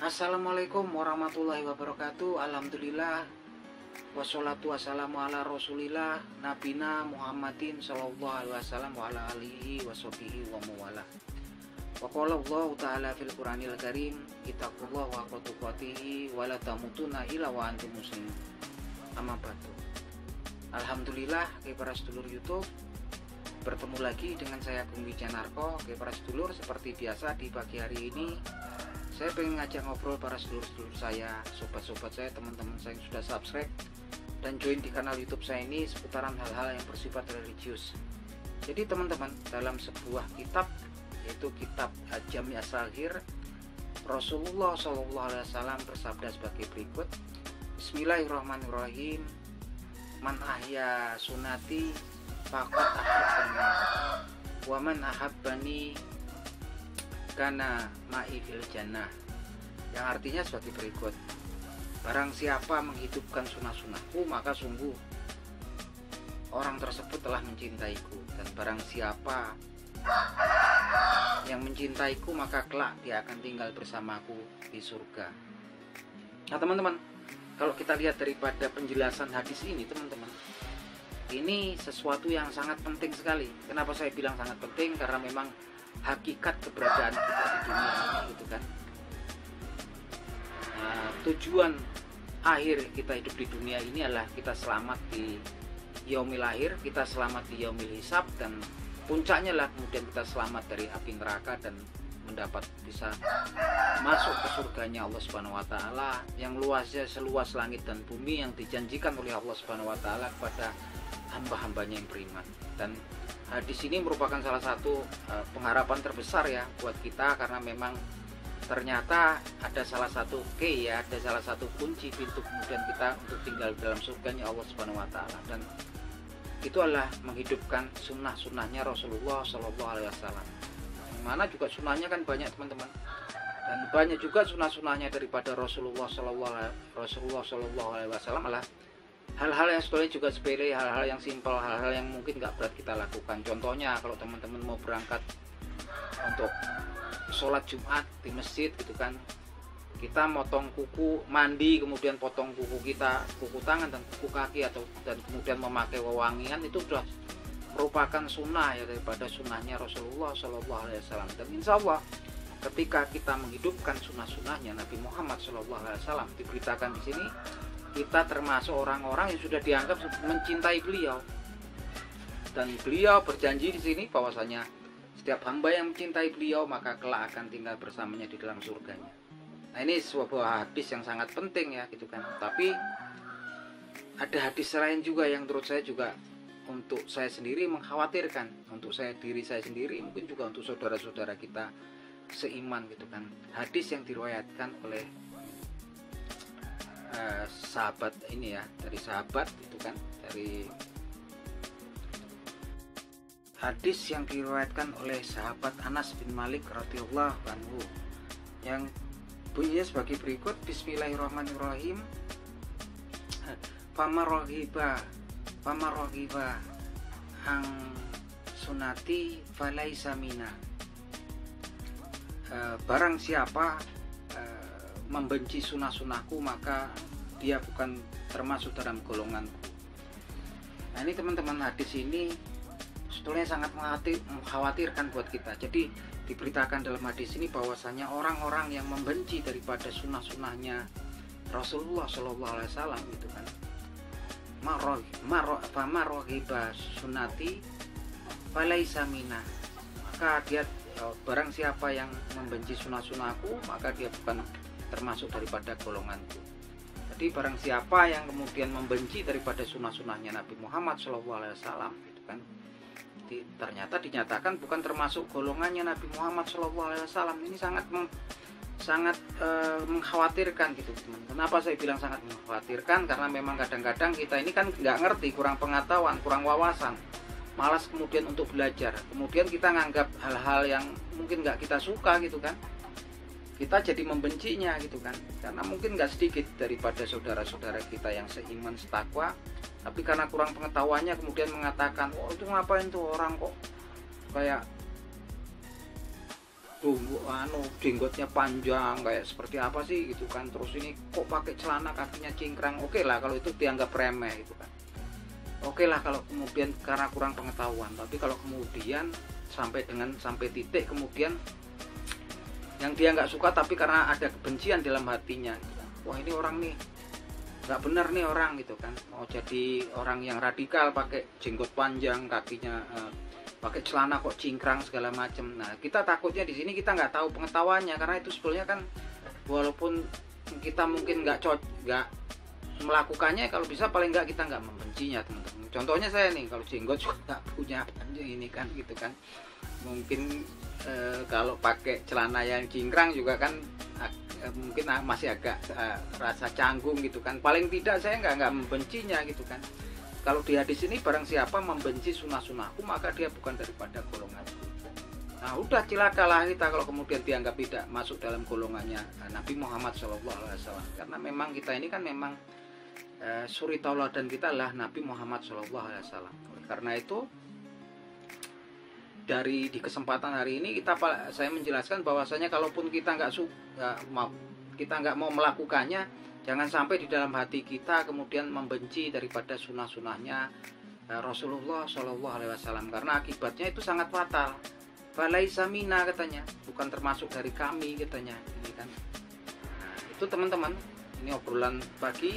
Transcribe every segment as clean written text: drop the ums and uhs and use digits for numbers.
Assalamualaikum warahmatullahi wabarakatuh. Alhamdulillah. Wassalatu wassalamu ala rasulillah Nabina Muhammadin sallallahu alaihi wasallam wa ala alihi wa sahbihi wa mawala. Wa qala Allah ta'ala fil Qur'anil Karim, ittaqullah wa tuqatihi wa la tamutunna illa wa antum muslimun. Amma ba'du. Alhamdulillah, para sedulur YouTube, bertemu lagi dengan saya Gung Wijanarko. Para sedulur, seperti biasa di pagi hari ini saya pengen ngajak ngobrol para sedulur-sedulur saya, sobat-sobat saya, teman-teman saya yang sudah subscribe dan join di kanal YouTube saya ini seputaran hal-hal yang bersifat religius. Jadi teman-teman, dalam sebuah kitab, yaitu kitab Jami' as-Saghir, Rasulullah SAW bersabda sebagai berikut. Bismillahirrahmanirrahim. Man ahya sunati faqad ahabbani wa man ahabbani kana ma'i fil jannah, yang artinya sebagai berikut: barang siapa menghidupkan sunnah-sunnahku, maka sungguh orang tersebut telah mencintaiku, dan barang siapa yang mencintaiku, maka kelak dia akan tinggal bersamaku di surga. Nah teman-teman, kalau kita lihat daripada penjelasan hadis ini, teman-teman, ini sesuatu yang sangat penting sekali. Kenapa saya bilang sangat penting? Karena memang hakikat keberadaan kita di dunia ini, gitu kan. Nah, tujuan akhir kita hidup di dunia ini adalah kita selamat di yaumil akhir, kita selamat di yaumil hisab, dan puncaknya lah kemudian kita selamat dari api neraka dan mendapat bisa masuk ke surganya Allah Subhanahu wa taala yang luasnya seluas langit dan bumi, yang dijanjikan oleh Allah Subhanahu wa taala kepada hamba-hambanya yang beriman. Dan hadis ini merupakan salah satu pengharapan terbesar ya buat kita, karena memang ternyata ada salah satu key ya, ada salah satu kunci pintu kemudian kita untuk tinggal dalam surganya Allah Subhanahu wa taala, dan itu adalah menghidupkan sunnah-sunnahnya Rasulullah Shallallahu alaihi wasallam. Yang mana juga sunnahnya kan banyak teman-teman, dan banyak juga sunnah-sunnahnya daripada Rasulullah Shallallahu alaihi wasallam adalah hal-hal yang sebetulnya juga sepele, hal-hal yang simpel, hal-hal yang mungkin nggak berat kita lakukan. Contohnya kalau teman-teman mau berangkat untuk sholat Jumat di masjid, gitu kan, kita motong kuku, mandi, kemudian potong kuku kita, kuku tangan dan kuku kaki, dan kemudian memakai wewangian, itu sudah merupakan sunnah ya daripada sunnahnya Rasulullah Shallallahu alaihi wasallam. Dan insya Allah ketika kita menghidupkan sunnah-sunnahnya Nabi Muhammad Shallallahu alaihi wasallam, diberitakan di sini kita termasuk orang-orang yang sudah dianggap mencintai beliau, dan beliau berjanji di sini bahwasanya setiap hamba yang mencintai beliau maka kelak akan tinggal bersamanya di dalam surganya. Nah ini sebuah hadis yang sangat penting ya, gitu kan. Tapi ada hadis lain juga yang menurut saya juga untuk saya sendiri mengkhawatirkan, untuk diri saya sendiri, mungkin juga untuk saudara-saudara kita seiman, gitu kan. Hadis yang diriwayatkan oleh sahabat ini ya, dari sahabat itu kan, dari hadis yang diriwayatkan oleh sahabat Anas bin Malik radhiyallahu anhu, yang bunyinya sebagai berikut. Bismillahirrahmanirrahim. Famaraghiba ang sunati falaisa mina. Barang siapa membenci sunnah-sunnahku, maka dia bukan termasuk dalam golonganku. Nah ini teman-teman, hadis ini sebetulnya sangat mengkhawatirkan buat kita. Jadi diberitakan dalam hadis ini bahwasanya orang-orang yang membenci daripada sunnah-sunnahnya Rasulullah Shallallahu alaihi wasallam, gitu kan, maraghiba sunnati falaisa minna, maka dia barang siapa yang membenci sunnah-sunnahku, maka dia bukan termasuk daripada golonganku. Jadi barang siapa yang kemudian membenci daripada sunnah-sunnahnya Nabi Muhammad SAW, gitu kan, ternyata dinyatakan bukan termasuk golongannya Nabi Muhammad SAW. Ini sangat mengkhawatirkan, gitu teman. Kenapa saya bilang sangat mengkhawatirkan? Karena memang kadang-kadang kita ini kan nggak ngerti, kurang pengetahuan, kurang wawasan, malas kemudian untuk belajar, kemudian kita nganggap hal-hal yang mungkin nggak kita suka, gitu kan, kita jadi membencinya, gitu kan. Karena mungkin nggak sedikit daripada saudara-saudara kita yang seiman setakwa, tapi karena kurang pengetahuannya kemudian mengatakan, oh itu ngapain tuh orang kok kayak jenggotnya panjang kayak seperti apa sih gitu kan, terus ini kok pakai celana kakinya cingkrang. Oke lah kalau itu dianggap remeh gitu kan, oke lah kalau kemudian karena kurang pengetahuan. Tapi kalau kemudian sampai titik kemudian yang dia nggak suka tapi karena ada kebencian dalam hatinya gitu kan. Wah ini orang nih nggak benar nih orang gitu kan, mau jadi orang yang radikal pakai jenggot panjang, kakinya pakai celana kok cingkrang segala macam. Nah kita takutnya di sini kita nggak tahu pengetahuannya, karena itu sebetulnya kan walaupun kita mungkin nggak melakukannya, kalau bisa paling nggak kita nggak membencinya teman-teman. Contohnya saya nih kalau jenggot juga nggak punya panjang ini kan gitu kan, mungkin kalau pakai celana yang cingkrang juga kan mungkin masih agak rasa canggung gitu kan. Paling tidak saya nggak membencinya gitu kan. Kalau di hadis ini barang siapa membenci sunnah-sunnahku maka dia bukan daripada golonganku. Nah udah cilakalah kita kalau kemudian dianggap tidak masuk dalam golongannya Nabi Muhammad SAW. Karena memang kita ini kan memang suri tauladan kita adalah Nabi Muhammad SAW. Karena itu di kesempatan hari ini saya menjelaskan bahwasanya kalaupun kita nggak mau melakukannya, jangan sampai di dalam hati kita kemudian membenci daripada sunnah-sunnahnya Rasulullah SAW, karena akibatnya itu sangat fatal. Falaisa minna katanya, bukan termasuk dari kami katanya ini kan. Nah, itu teman-teman, ini obrolan pagi.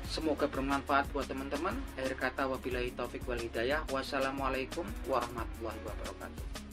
Semoga bermanfaat buat teman-teman. Akhir kata wabillahi taufik wal hidayah. Wassalamualaikum warahmatullahi wabarakatuh.